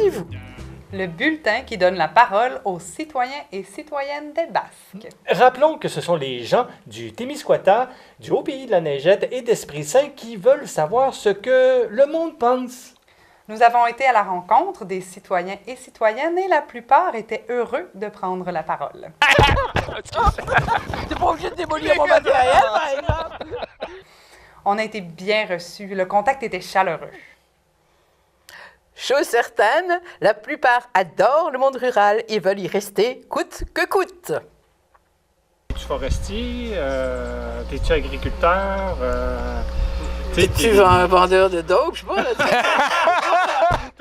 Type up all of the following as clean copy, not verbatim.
rendez-vous. Le bulletin qui donne la parole aux citoyens et citoyennes des Basques. Rappelons que ce sont les gens du Témiscouata, du Haut-Pays de la Neigette et d'Esprit Saint qui veulent savoir ce que le monde pense. Nous avons été à la rencontre des citoyens et citoyennes et la plupart étaient heureux de prendre la parole. T'es pas obligé de démolir mon matériel, par exemple. On a été bien reçus, le contact était chaleureux. Chose certaine, la plupart adorent le monde rural et veulent y rester coûte que coûte. Es-tu forestier? T'es-tu agriculteur? Tu un vendeur de dope, je sais pas.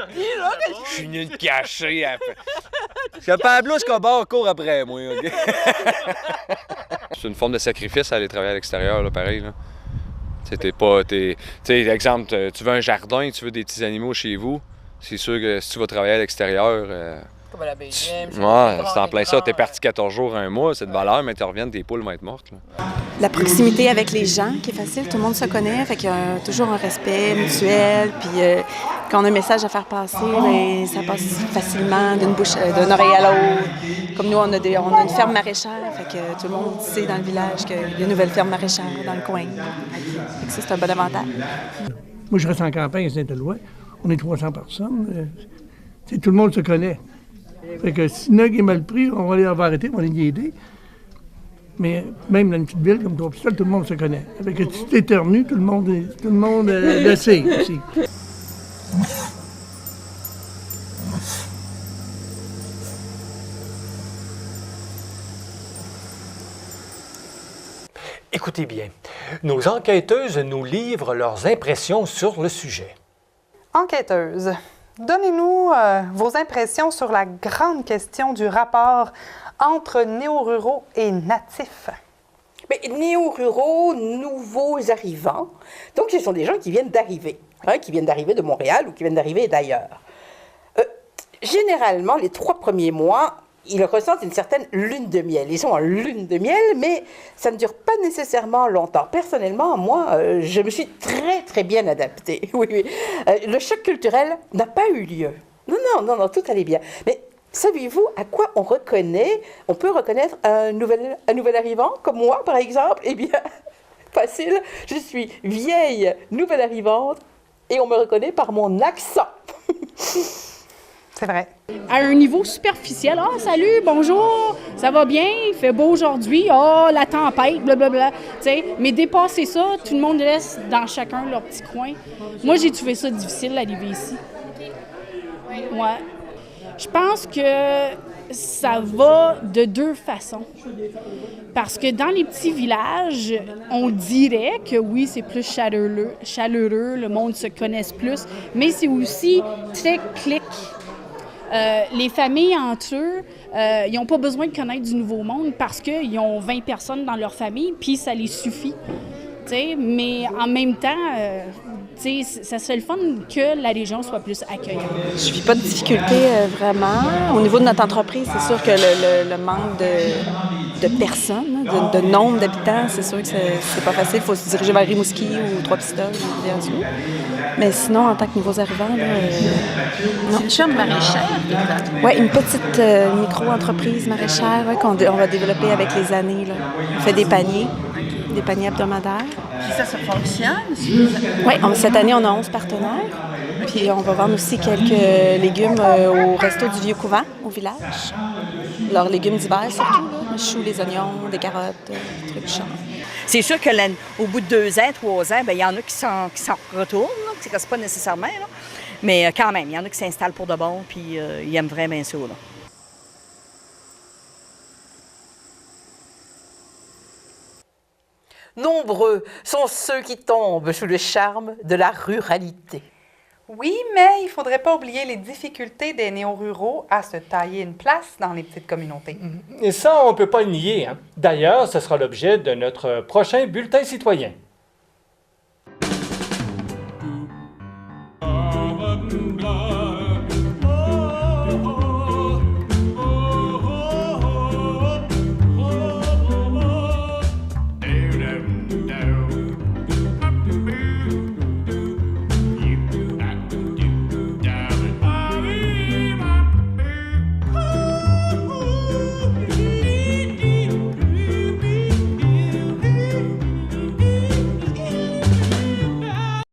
Je suis nul caché. Je Pablo Escobar court après moi, OK? C'est une forme de sacrifice à aller travailler à l'extérieur, là, pareil. Là. Tu sais, exemple, tu veux un jardin, tu veux des petits animaux chez vous. C'est sûr que si tu vas travailler à l'extérieur... Comme à la BGM. Ouais, c'est en plein ça. T'es parti 14 jours, un mois, c'est de valeur, mais tu reviens, tes poules vont être mortes. Là. La proximité avec les gens qui est facile, tout le monde se connaît, fait qu'il y a toujours un respect mutuel, puis quand on a un message à faire passer, bien, ça passe facilement d'une oreille à l'autre. Comme nous, on a une ferme maraîchère, fait que tout le monde sait dans le village qu'il y a une nouvelle ferme maraîchère dans le coin. Fait que ça, c'est un bon avantage. Moi, je reste en campagne à Saint-Éloi. On est 300 personnes. Tout le monde se connaît. Fait que si Nug est mal pris, on va arrêter, on va les aider. Mais même dans une petite ville comme Trois-Pistoles, tout le monde se connaît. Fait que si tu t'éternues, tout le monde le sait aussi. Écoutez bien, nos enquêteuses nous livrent leurs impressions sur le sujet. Enquêteuse, donnez-nous vos impressions sur la grande question du rapport entre néo-ruraux et natifs. Mais néo-ruraux, nouveaux arrivants. Donc, ce sont des gens qui viennent d'arriver, qui viennent d'arriver de Montréal ou qui viennent d'arriver d'ailleurs. Généralement, les 3 premiers mois, ils ressentent une certaine lune de miel. Ils sont en lune de miel, mais ça ne dure pas nécessairement longtemps. Personnellement, moi, je me suis très, très bien adaptée. Oui. Le choc culturel n'a pas eu lieu. Non, tout allait bien. Mais savez-vous à quoi on peut reconnaître un nouvel arrivant, comme moi, par exemple? Eh bien, facile, je suis vieille nouvelle arrivante et on me reconnaît par mon accent. C'est vrai. À un niveau superficiel, « Ah, salut, bonjour, ça va bien, il fait beau aujourd'hui, ah, la tempête, blablabla. » Mais dépasser ça, tout le monde laisse dans chacun leur petit coin. Moi, j'ai trouvé ça difficile d'arriver ici. Ouais. Je pense que ça va de 2 façons. Parce que dans les petits villages, on dirait que oui, c'est plus chaleureux, le monde se connaisse plus, mais c'est aussi très clic. Les familles entre eux, ils n'ont pas besoin de connaître du nouveau monde parce qu'ils ont 20 personnes dans leur famille, puis ça les suffit. T'sais, mais en même temps, ça serait le fun que la région soit plus accueillante. Je vis pas de difficultés vraiment. Au niveau de notre entreprise, c'est sûr que le manque de personnes, de nombre d'habitants, c'est sûr que c'est pas facile. Il faut se diriger vers Rimouski ou Trois-Pistoles ou Rivière-du-Loup. Mais sinon, en tant que nouveaux arrivants, non. C'est une ferme maraîchère, oui, une petite micro-entreprise maraîchère qu'on va développer avec les années. Là. On fait des paniers hebdomadaires. Puis ça fonctionne? Oui, cette année, on a 11 partenaires. Puis on va vendre aussi quelques légumes au resto du Vieux-Couvent, au village. Leurs légumes d'hiver, surtout, là. Les choux, les oignons, des carottes, des trucs chauds. C'est sûr qu'au bout de 2 ans, 3 ans, il y en a qui s'en retournent, là, qui ne restent pas nécessairement. Là. Mais quand même, il y en a qui s'installent pour de bon, puis ils aiment vraiment ça. Là. Nombreux sont ceux qui tombent sous le charme de la ruralité. Oui, mais il ne faudrait pas oublier les difficultés des néo-ruraux à se tailler une place dans les petites communautés. Et ça, on ne peut pas le nier. Hein? D'ailleurs, ce sera l'objet de notre prochain bulletin citoyen.